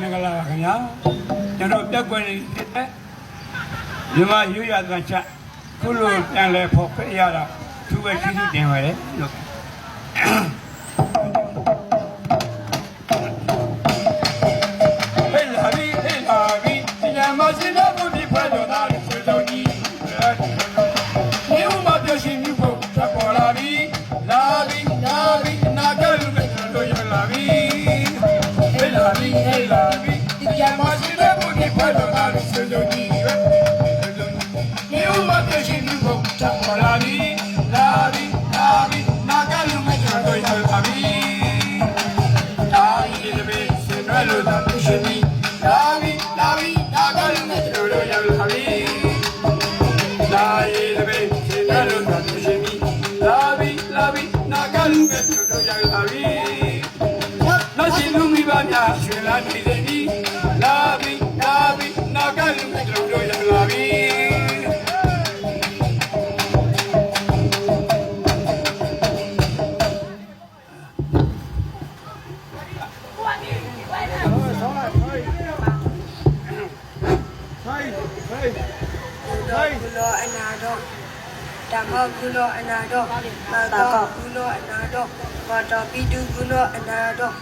မင်္ဂလာပါခင်ဗျာကျွန်တော်ပြက်ကွက်နေတဲ့ဒီမှာရွရသွန်ချခုလိုပြန်လဲဖို့ပြရတာသူပဲရှိရှိတင်ပါတယ်လို့ဟဲ့လာပြီဒီညမစင်းတော့ဘုရားဖွဲ့တော်သားဆွေတော်ကြီးမြေဥမပြောရှင်မြဖို့ပေါ်လာပြီနာကလူနဲ့တို့ရလာပြီဟဲ့လာပြီဒီညမစင်းတော့ဘုရားဖွဲ့တော်သားဆွေတော်ကြီးမြေဥမပြောရှင်မြဖို့ပေါ်လာပြီနာကလူနဲ့တို့ရလာပြီဒါဤဒီဘေးစင်ရလို့သာရှင်ပြီလာပြီနာကလူနဲ့တို့ရလာပြီလာဤဒီဘေးစင်ရလို့သာရှင်ပြီလာပြီနာကလူနဲ့တို့ရလာပြီနောက်ရှင်လူမိဘများရွှေလာနေသည်လာပြီနာကလူနဲ့တို့ရလာပြီဓမ္မကုလောအနာတော်မာတောကုလောအနာတော်မာတာပိတုကုလောအနာတော်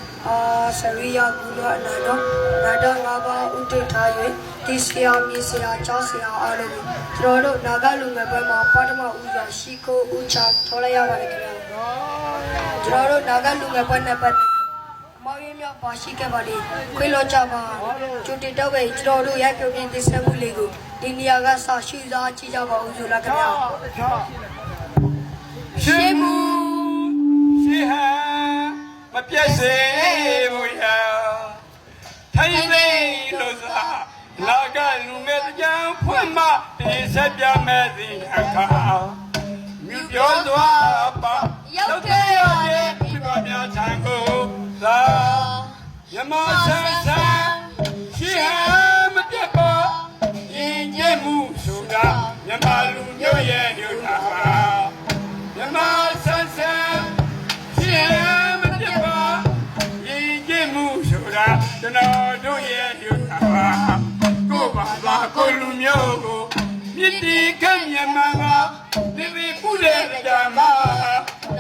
စရိယကုလောအနာတော်နာတော်ငါးပါးဥဒိထား၍တိဆရာမြေဆရာကျောင်းဆရာအားလုံးကျွန်တော်တို့နာဂလူငယ်ဘက်မှာပထမဦးစွာရှိခိုးဥချထော်လိုက်ရပါတယ်ခင်ဗျာကျွန်တော်တို့နာဂလူငယ်ဘက်နဲ့ပတ်သက်မောင်ရင်းမြောက်ပါရှိခဲ့ပါလေခွေးလောကြပါကျွတ်တက်ပဲကျွန်တော်တို့ရိုက်ပြုတ်ပြင်းသိဆက်မှုလေးကိုဒီနေရာကစရှိစားကြည့်ကြပါဦးဆိုလားခင်ဗျာရှိမှုရှိဟာမပြည့်စေဘူးရာထိုင်နေလို့စားလာကလူမဲ့ကြောင်ဖွင့်မဒီဆက်ပြမဲ့စီအခါမြူပြောသွားပါရောက်တဲ့ရဲ့ဒီပါများချမ်းကိုသာယမဆန်းဆန်းရှိဟာမပြတ်ပါရင်ကျဲမှုဆိုတာမြမလူမျိုးရဲ့ညွှန်တာပါမြမဆန်းဆန်းရှိဟာမပြတ်ပါရင်ကျဲမှုဆိုတာကျွန်တော်တို့ရဲ့ညွှန်တာပါကိုပါပါကိုလူမျိုးကိုမြစ်တီခမ်းမြမကဒီဝိကုလေကြမှာ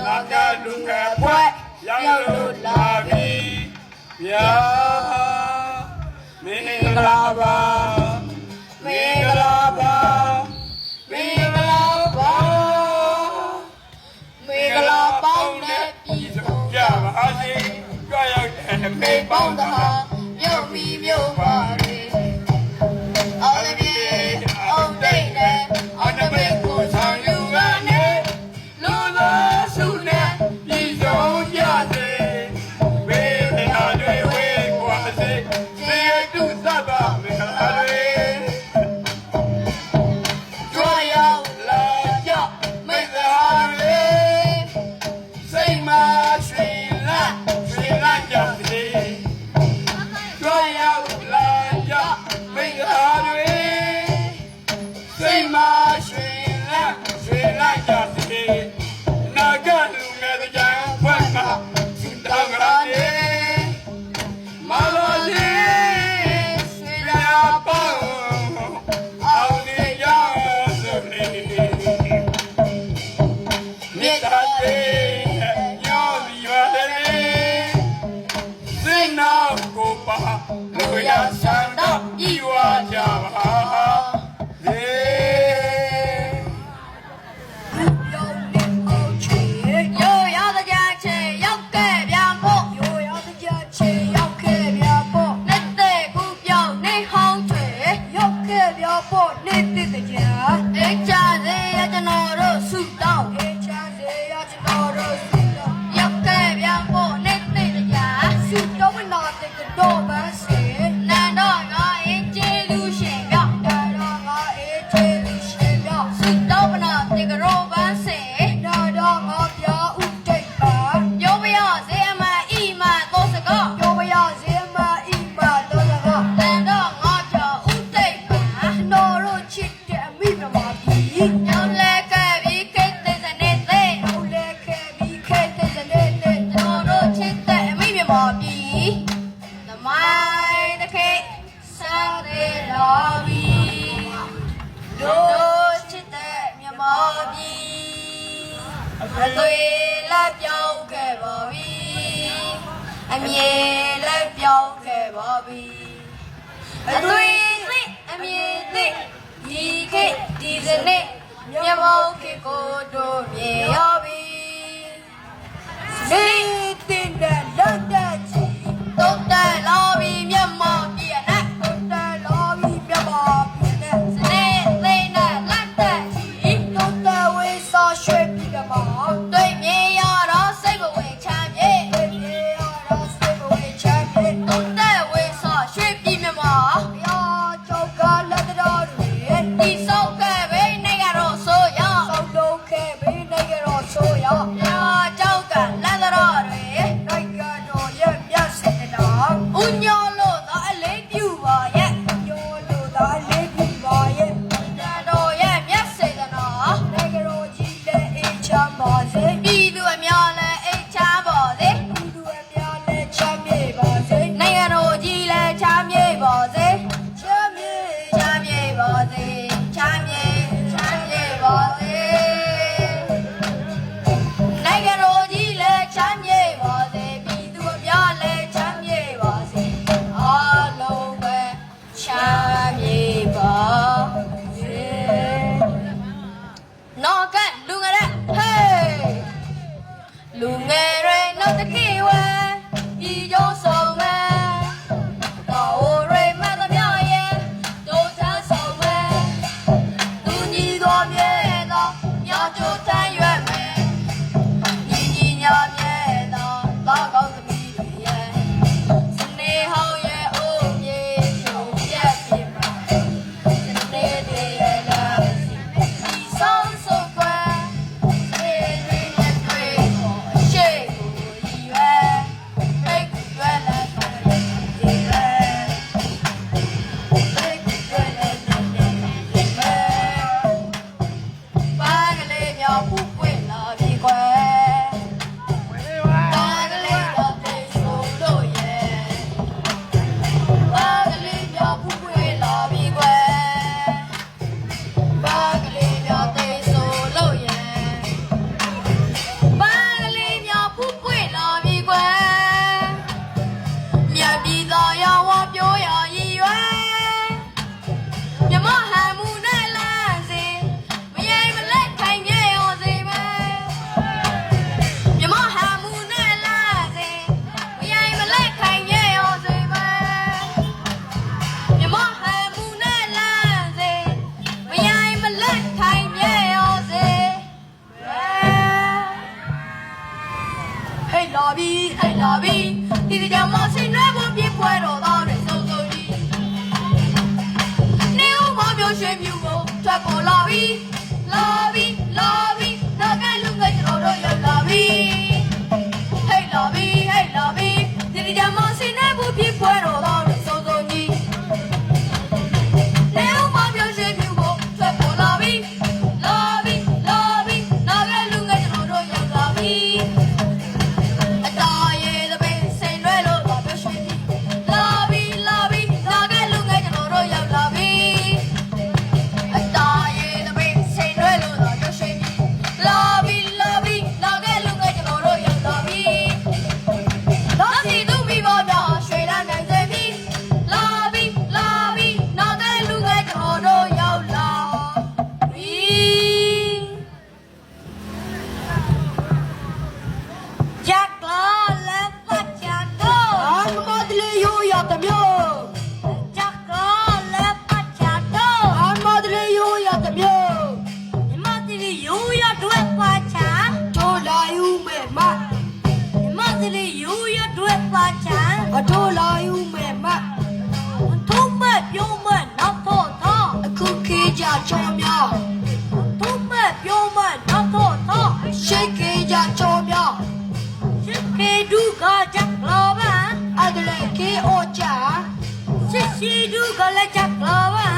လာကလူငယ်ဖွဲ့ရောက်လို့လာပြီဗျာမင်္ဂလာပါမင်္ဂလာပါမင်္ဂလာပါမင်္ဂလာပေါင်းနဲ့ပြည်စုံကြပါစေကြွရောက်တဲ့မေပေါင်းသာမြို့ပြီးမြို့ပါလေအော်လေအောင်တဲ့နဲ့အော်တဲ့မေကိုဆောင်ယူရနဲ့လူလာစုနဲ့ပြည်စုံကြစေဝေဒနာတွေဝေကွာစေစေတုသဗ္ဗမင်္ဂလာတွေကြွရောက်လာကြမိစ္ဆာတွေစိတ်မှာရွှင်လန်းကြစေ သွေးလက်ပြောင်းခဲ့ပါပြီအမြေလက်ပြောင်းခဲ့ပါပြီအသွေးလေးအမြေလေးဒီခေတ်ဒီစနစ်မြမောခေတ်ကိုတို့မြေရောပြီနေတင်တဲ့လက်တဲ့ချီတုတ်တဲ့လာပြီမြမောပြည့်နဲ့တုတ်တဲ့လာပြီမြမောပြည့်နဲ့စနေလေးနဲ့လက်တဲ့ချီတုတ်တဲ့ဝေးစောရွှေပြည်ကမောတွေ့မြေရတော့စိတ်ဘဝင်ချမ်းမြေတွေ့မြေရတော့စိတ်ဘဝင်ချမ်းမြေတုတ်တဲ့ဝေးစောရွှေပြည်မြမောရောကြောက်ကလက်တော်တွေဒီစောက်ကပဲနေကြတော့ဆိုရစောက်လုံးခဲ့ပဲနေကြတော့ဆိုရရောကြောက်ကလက်တော်တွေနိုင်ငံတော်ရဲ့မျက်စိတော်ဦးညောလို့တော့အလေးပြုပါရဲ့ညောလို့တော့အလေးပြုပါရဲ့နိုင်ငံတော်ရဲ့မျက်စိတော်နိုင်ငံတော်ကြီးလည်းအေးချမ်းပါစေပြည်သူအများလည်းအေးချမ်းပါစေပြည်သူအများလည်းချမ်းမြေပါစေနိုင်ငံတော်ကြီးလည်းချမ်းမြေပါစေချမ်းမြေပါစေချမ်းမြေပါစေနိုင်ငံတော်ကြီးလည်းချမ်းမြေပါစေပြည်သူအများလည်းချမ်းမြေပါစေအားလုံးပဲချမ်းမြေပါစေနော်ကလူငယ်တဲ့ဟေးလူငယ်တွေနောက်တစ်ခေတ်ဝဲဒီကြောဆောင်မဲ့တော်ရဲမသမျှရဲ့ဒုထဆောင်မဲ့သူညီတော်မြဲသောညကျိုးတန်းရွယ်မဲ့ညီညာမြဲသောဘာကောင်းသမီးတွေရဲ့စနေဟောင်းရဲ့အိုးမြေချုံပြက်ပြမှာစနေတွေရဲ့လာစီဆောင်စုပ်ွယ်စေတွေနဲ့တွေ့ဖို့အရှိကိုရွယ်မိတ်ရွယ်လာတယ်ဒီပဲမိတ်ရွယ်လာတယ်ဒီပဲဘာကလေးမြောက်ဖို့ပွင့်လာပြီကွယ်ဘာကလေးတော့ပြေဆိုလို့ရဲ့ဘာကလေးမြောက်ဖို့ပွင့်လာပြီကွယ်ဘာကလေးမြောက်ပြေဆိုလို့ရဲ့ဘာကလေးမြောက်ဖို့ပွင့်လာပြီကွယ်မြတ်ပြည်သားရောဝပြောရရည်ရွယ်မြမဟန်မှုနဲ့လမ်းစီမယိမ်မလက်ခိုင်မြေရောစီပဲမြမဟန်မှုနဲ့လမ်းစီမယိမ်မလက်ခိုင်မြေရောစီပဲမြမဟန်မှုနဲ့လမ်းစီမယိမ်မလက်ခိုင်မြေရောစီပဲဟဲ့လာပြီဒီကြောင်မဆင်းရွယ်ဖို့ပြပွဲတော်သားတွေစုံစုံကြီးနေဦးမပြောရွှေပြူကိုထွက်ပေါ်လာပြီနောက်ကလူငယ်ကျွန်တော်တို့ရောက်လာပြီဟဲ့လာပြီဒီကြောင်မဆင်းရွယ်ဖို့ပြပွဲတော်သားတွေစုံစုံကြီးနေဦးမပြောရွှေပြူကိုထွက်ပေါ်လာပြီနောက်ကလူငယ်ကျွန်တော်တို့ရောက်လာပြီအတားရဲ့တပင်းစင်ရွယ်လို့တော့ပြောရွှေပြီလာပြီနောက်ကလူငယ်ကျွန်တော်တို့ရောက်လာပြီအတားရဲ့တပင်းစင်ရွယ်လို့တော့ပြောရွှေပြီလာပြီနောက်ကလူငယ်ကျွန်တော်တို့ရောက်လာပြီတော့စီသူမိဘများရွှေလန်းနိုင်စေပြီလာပြီနောက်ကလူငယ်ကျွန်တော်တို့ရောက်လာပြီJack la la pachado Amadle yo ya tamyo Jack la la pachado Amadle yo ya tamyo Amadle yo ya dwe pacha Tola yu me ma Amadle yo ya dwe pacha Tola yu me ma Thum me pyo me na tho tho Aku ke ja chom ya Thum me pyo me na tho tho Shake ke ja chom ya Ke du ga jak lo ba adle ke o cha si du ga la jak lo ba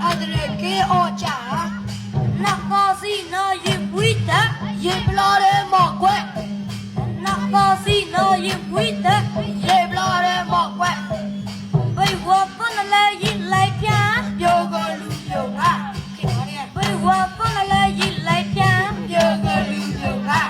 adle ke o cha na ko si no yin wi ta ye bla de mo kwe na ko si no yin wi ta ye bla de mo kwe bai wo ko la yin lai pya yo go lu yo nga bai wo ko la yin lai pya yo go lu yo nga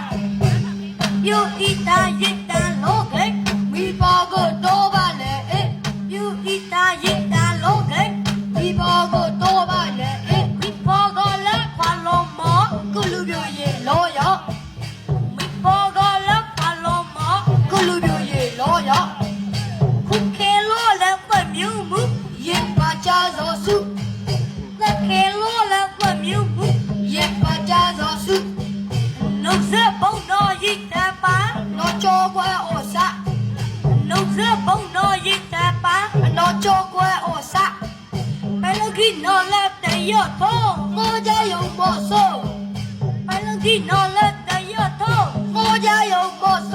要痛，我家有魔术，白龙的闹了的要痛，我家有魔术，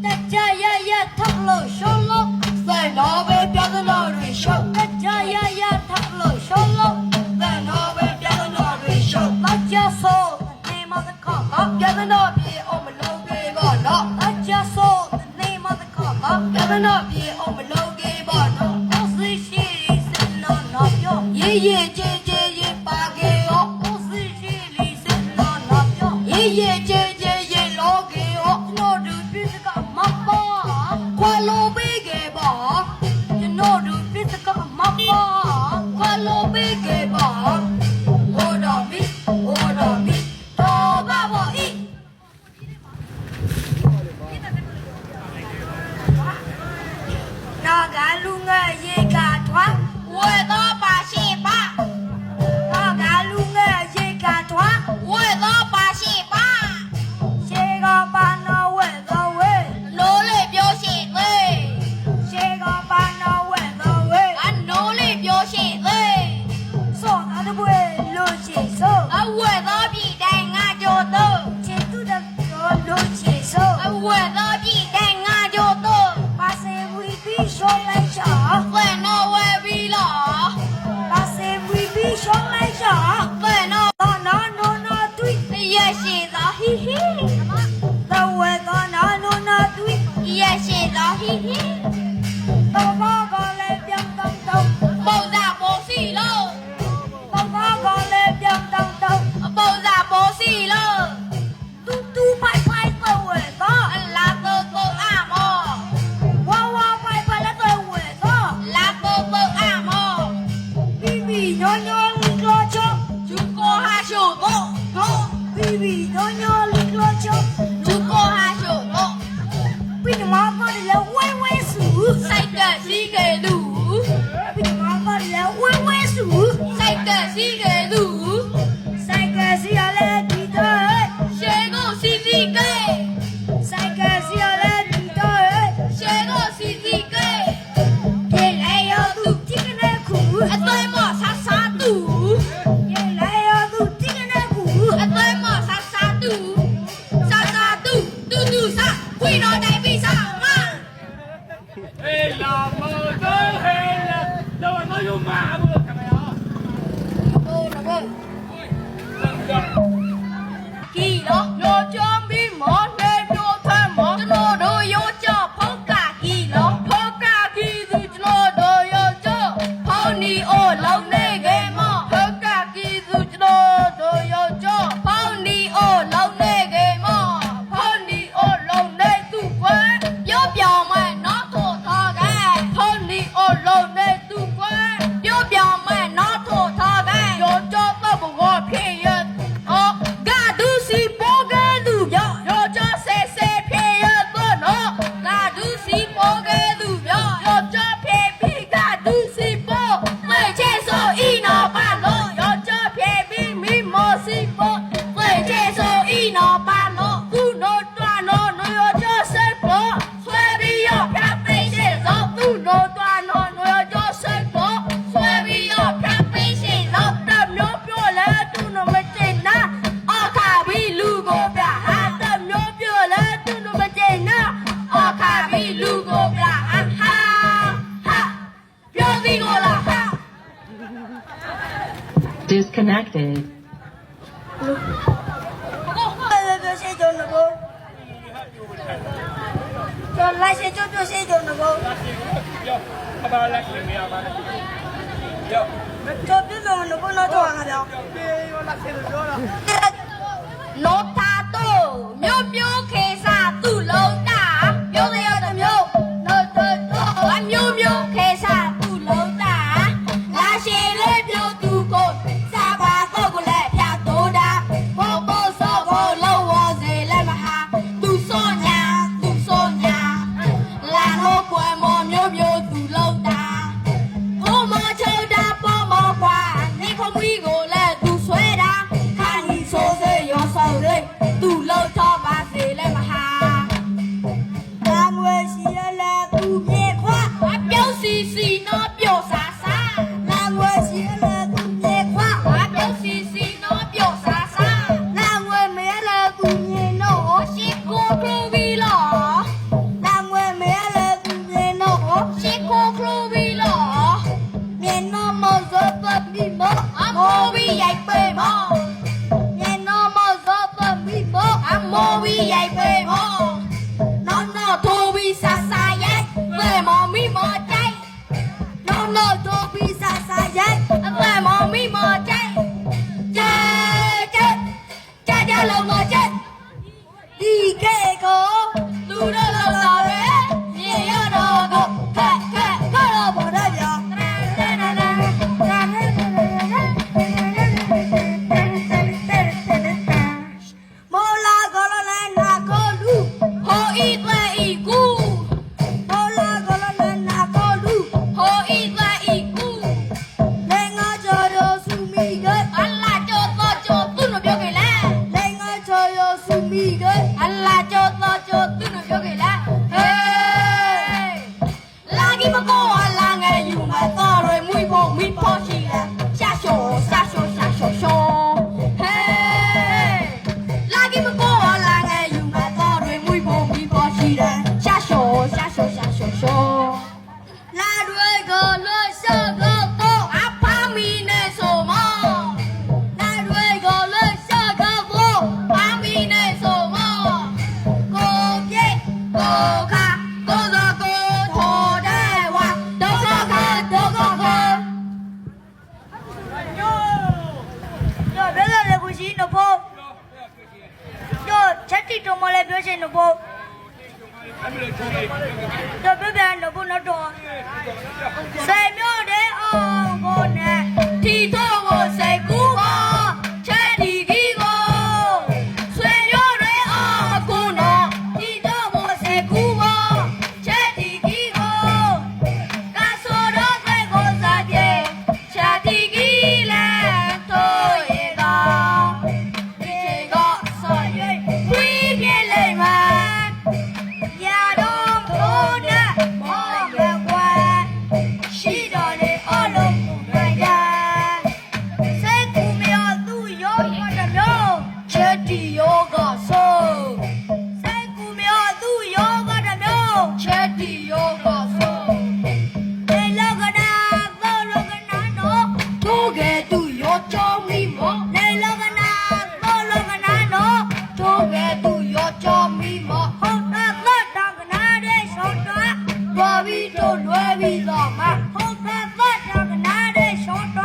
大家呀呀疼了手了，在那边标的那里手，大家呀呀疼了手了，在那边标的那里手，大家说你妈的看嘛，标的那边我们楼给吧那，大家说你妈的看嘛，标的那边我们楼给吧那，我是心里是那那标，爷爷姐姐也把给我，我是心里是那那标，爷爷姐姐也老给我，我就比这个妈妈，快乐别给吧，我就比这个妈妈，快乐别给吧，我的米，多把我一。那个路儿也敢穿，我都把戏把。那个路儿也敢穿，我都把戏把。谁个把那味道味，努力表现对。谁个把那味道味，俺努力表现对。说他的味路接受，俺味道比带俺就多，接住的路接受，俺味道比带俺就多。把谁会比说来讲，会那会比了。把谁会比说来讲，会那那对，也是的嘿嘿。那会那对，也是的嘿嘿。到爸爸来变当当，爆炸爆死了。到爸爸来变当当，爆炸爆死了。嘟嘟拍拍的味道，拉都都按摩。哇哇拍拍的味道，拉都都按摩。比比nhỏ nhỏ lịch lo cho, chúng cô hai sổ bộ.比比nhỏ nhỏ lịch lo cho, chúng cô hai sổ bộ. Vì nó có đi là quay quay sủ, say cờ xí kề đủ. Vì nó có đi là quay quay sủ, say cờ xí kề đủ. Say cờ xí ở lên đi thôi, sẽ có xí xí kề. Say cờ xí ở lên đi thôi, sẽ có xí xí kề. Thế lại ở tụ chiếc cái này cũ, tôi bỏ sát sát tủ. Thế lại ở tụ chiếc cái này cũ, tôi bỏ sát sát tủ. Sát sát tủ, tủ sát, quy nó đại bị sao mà. Ê là mơ tới hay là đâu mà nói vô mà vừa cả mày hả? Ô nó vâng. Lần Kỳ đó, vô cho bí mỏ nên vô thêm mỏ. Cho nó đồ vô cho phó cả kỳ đó. Phó cả kỳ dù cho nó đồ vô cho. Phó ni ô lâu nê ghê mỏ. Phó cả kỳ dù cho nó đồ vô cho. Phó ni ô lâu nê ghê mỏ. Phó ni ô lâu nê tu quê. Vô biểu mày nó thổ thọ ghê. Phó ni ô lâu nê tu quê. Vô biểu mày nó thổ thọ ghê. Vô cho tao một ngồi phía yên. Gà đu xì bố ghê đủ nhỏ. Vô cho xe phía yên tôi nó. Gà đu xì bố ghê đủ nhỏ. Vô cho phía bí gà đu xì bố. Người chê số y nó bà lô. Vô cho phía bí mi mô xì bố. Người chê số y nó bà lô. Tu nó tòa nó nó vô cho xe bố. Xuê bí yo phía bí xì dô. Tu nó tòa nó nó vô cho xe bố. Xuê bí yo phía bí xì dô. Đâm nhốt vô lên tu nó mới chê na. Ở khả bí lưu gô bia ha. Đâm nhốt vô lên tu nó mới chê na. Ở khả bí lưu gô bia ha. Ha ha. Vô đi gô là ha. Disconnected. Biểu xe cho nó cô. Cho lái xe cho biểu xe cho nó cô. Yo, apa lagi ni apa? Yo, Cho biểu đồ nó cô nó cho hàng nào. yo nak sel yo lah. Nó tha tô. Miêu miêu khê xa tù lâu đá. Miêu đây ở tầm miêu. Nơi tờ tô. Anh miêu miêu khê xa tù lâu đá. Lá xe lên miêu tù cột. Xa ba tô của lẹ nhà tố đá. Vô bố sơ vô lâu vô dề lên mà hà. Tù xô nhà. Là nó quay mò miêu miêu tù lâu đá. Ô mò chơi đá bó mò quả. Nên không uy gồ lẹ tù xuê đá. Khả nhì မိုးပြီးရိုက်ပွဲမောနောက်တော့ထိုးပြီးဆာဆာရိုက်ပဲမော်မိမော်ကြိုက်နောက်တော့ထိုးပြီးဆာဆာရိုက်ပဲမော်မိမော်ကြိုက်ကြလုံးမကြက်ဒီကဲကိုလူတို့လောက်လာပဲမြေရတော့ကိုခက်တော့ပေါ်တော့ဗျာမောလာကောလနဲ့နာကိုလူဟိုဤသွဲဤကူမောလာကောလနဲ့နာကိုလူဟိုဤသွဲဤကူလေငါကြော်ရစုမိကအလာကြောတော့ကြောသူ့လိုပြောခဲ့လားလေငါကြော်ရစုမိကအလာကြောတော့ကြောသူ့လိုပြောခဲ့လားဟေးလာကြီးမကောလာငယ်ယူမတော်ရမွေးဖို့မိဖို့ရှိလားရှာရှောဟေးလာကြီးမကောလာငယ်ယူမတော်ရမွေးဖို့မိဖို့ရှိလားရှာရှောလာတွေကိုလွတ်ရှော့တော့အဖာမီနဲ့ဆိုမလာတွေကိုလွတ်ရှော့တော့အမီနဲ့ဆိုမကိုပြေကိုခါကိုသောကိုထော်တဲ့ဝါဒုက္ခက哟，别个来不行，那不。哟，这地中么来表现那不？这边边那不那多。谁苗的哦，我呢？提头我谁顾我车地给我谁有人啊顾我提头我谁顾我车地给我敢说到在我身边车地给来头一个一个所以会变累吗呀，都不能莫别管，西着的二龙不来呀。谁不苗都有我的苗，车地有个手谁不苗都有我的苗。车地有个手来了个男，走了个男的，都给都有叫咪么来了个男，走了个男的，都给都有叫咪么后头子当个男的手抓，罗比都罗比怎么后头子当个男的手抓，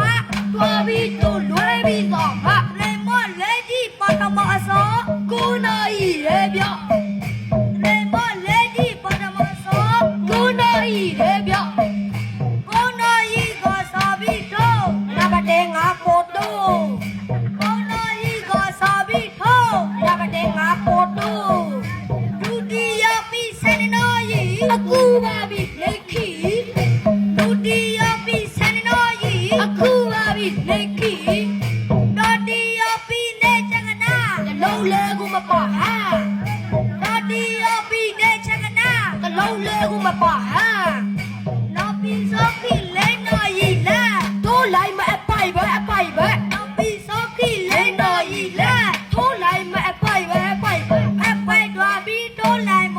罗比都罗比怎么来么来的把他妈说，姑那一人表来么来的把他妈说，姑那一人表我那一个傻逼头，那把电话拨都我那一个傻逼头，那把电话拨都土地要比山的那一。姑把比雷气土地要比山的那一，姑把比雷气土地要比那这个那，老来姑嘛把哈土地要比那这个那，老来姑嘛把哈那比手比来那一来，都来嘛拜拜那比手比来那一来，都来嘛拜拜阿拜多比多来么，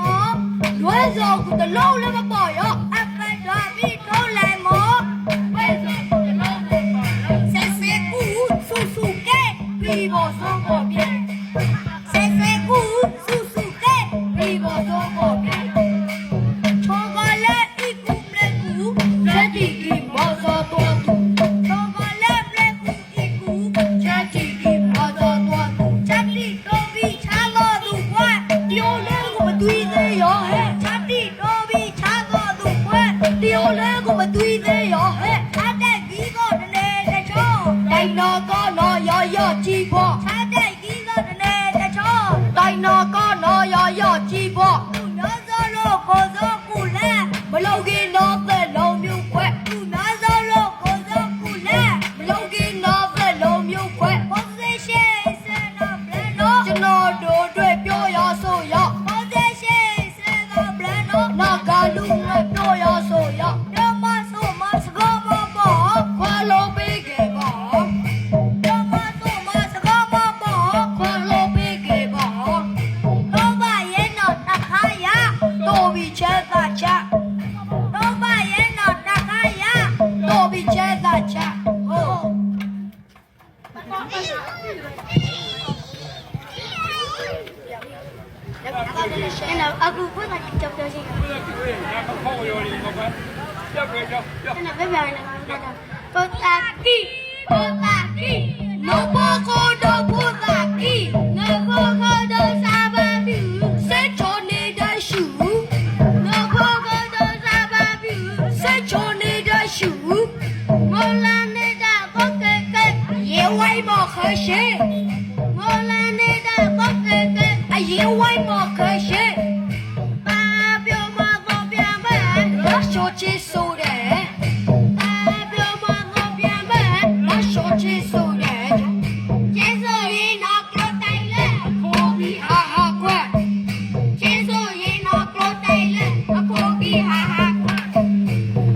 罗少姑的老来嘛把呀阿拜多比多来么，为什么老来把呀谁谁姑叔叔给，比我说过遍谁谁姑叔叔给。比我说过遍错过了一股不来股，这地给我说多多错过了不来股一股，这地给我说多多家里都比长了路宽，丢人我们对着哟嘿家里都比长了那阿姑不那叫表情。 ခေါ်ရော်နေမှာပဲကြောက်ပဲကြောက်ကြောက် 那别别那个，不打鸡，不打鸡，老婆哥都不打鸡，老婆哥都傻巴逼，谁穿你的书？老婆哥都傻巴逼，谁穿你的书？我让你的哥哥哥也外貌可惜，我让你的哥哥哥也外貌可惜。 Short is so dead. I feel my love, my short is so dead. Yes, you knock your tail, Kobe, ha ha, quack. Yes, you knock your tail, Kobe, ha ha, quack.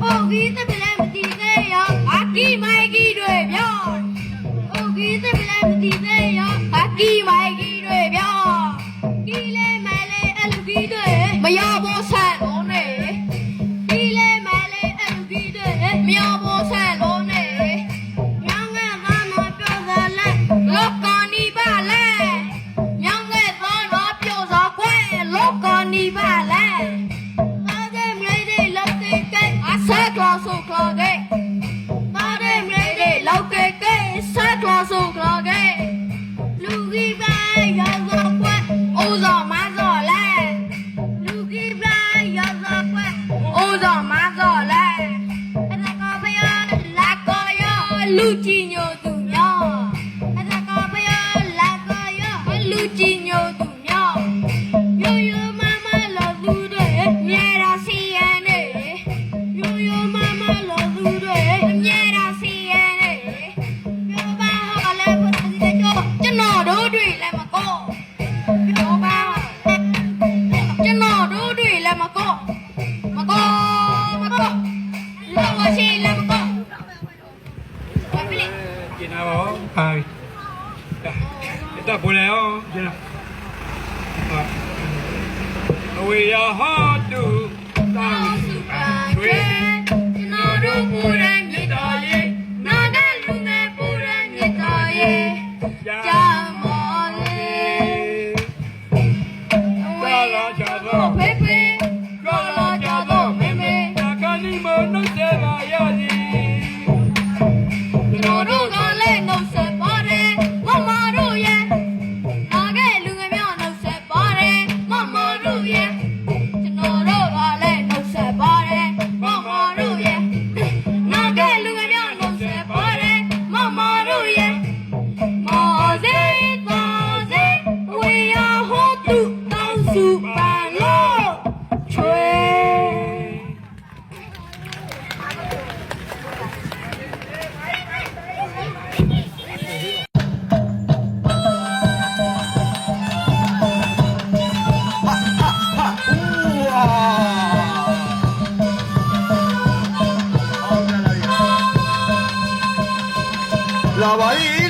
Oh, he's a calamity there. I keep my key to a beyond. Oh, he's a calamity there. I keep my key to a beyond. Kile male, alligator, my elbow sat on it. မြောင်ပေါ်ဆက်လုံးနဲ့မြောင်ငယ်သားတော်ပြောစားလက်လောကနီပါလဲမြောင်ငယ်သားတော်ပြောစားခွဲလောကနီပါလဲသားတဲ့မြေတွေလောက်တဲ့ကအဆက်ကလာဆိုကလာတဲ့သားတဲ့မြေတွေလောက်တဲ့ကဆက်ကလာဆိုကလာတဲ့လူကြီးပါရောက်တော့ခွဲအိုးစော်မစော်လဲလူကြီးပါရောက်တော့ခွဲအိုးစော်မစော်လဲ လူကြီးညိုသူညောအသကပယလာကယလူကြီးညိုသူညောရိုးရိုးမမလောသူတွေမြဲတာစီရနေရိုးရိုးမမလောသူတွေမြဲတာစီရနေပြောပါဟောလဲဘုရားစီကြောကျွန်တော်တို့တွေလည်းမကောပြောပါကျွန်တော်တို့တွေလည်းမကောလောရှိလည်းမကော ကျင်နာပါဟာဒါပေါ်လေအောင်ကျင်နာအဝေးရဟာတူတောင်းစုပါကျွေးကျွန်တော်တို့ပူရမြစ်တော်ရဲ့နာတဲ့လူငယ်ပူရမြစ်တော်ရဲ့ကြာမော်လေးကာလာချာတော့ဖေးဖေးကာလာချာတော့မေမေကာကနီမနှုတ်ဆက်ပါရစီကျွန်တော်တို့ကလည်းနှုတ်ဆက်ပါတယ်မမတို့ရဲ့နာခဲ့လူငယ်များနှုတ်ဆက်ပါတယ်မမတို့ရဲ့ကျွန်တော်တို့ကလည်းနှုတ်ဆက်ပါတယ်မမတို့ရဲ့နာခဲ့လူငယ်များနှုတ်ဆက်ပါတယ်မမတို့ရဲ့မော်စေတော်စေဝေယဟောတုတောင်းစုပါလို့ချွေ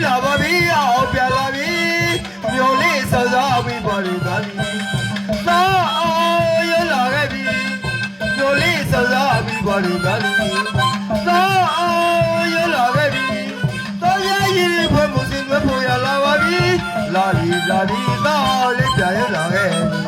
လာပါပြီအောင်ပြန်လာပြီမျိုးလေးစောစောပြီးပေါ်နေသွားပြီသာအောင်ရလာခဲ့ပြီမျိုးလေးစောစောပြီးပေါ်နေသွားပြီသာအောင်ရလာခဲ့ပြီတော့ရည်ဖွယ်မှုစင်ဖွယ်ရလာပါပြီလာပြီသာလေးပြန်ရလာခဲ့ပြီ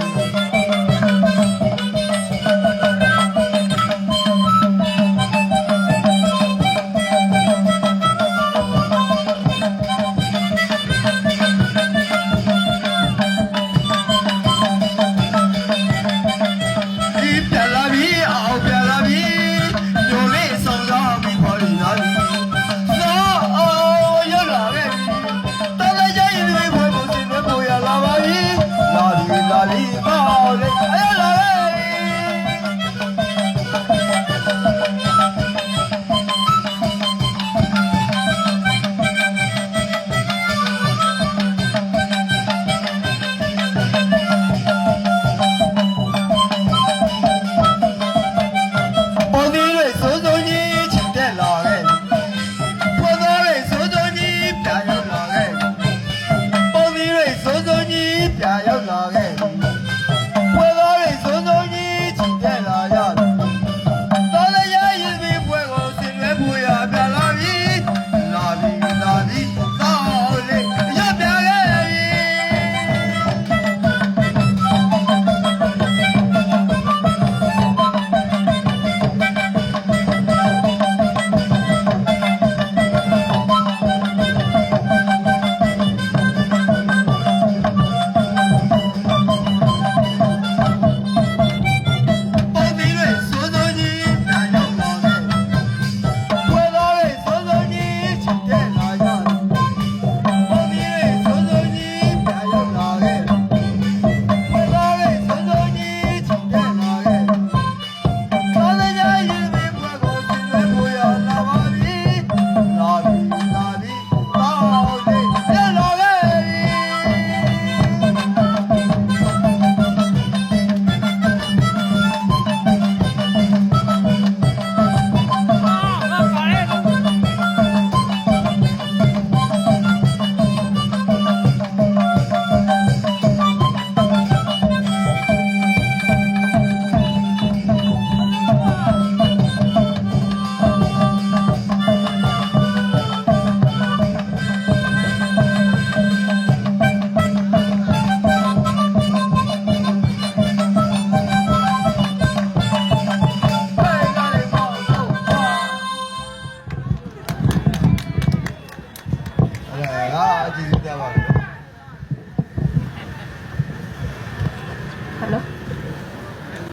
လာခဲ့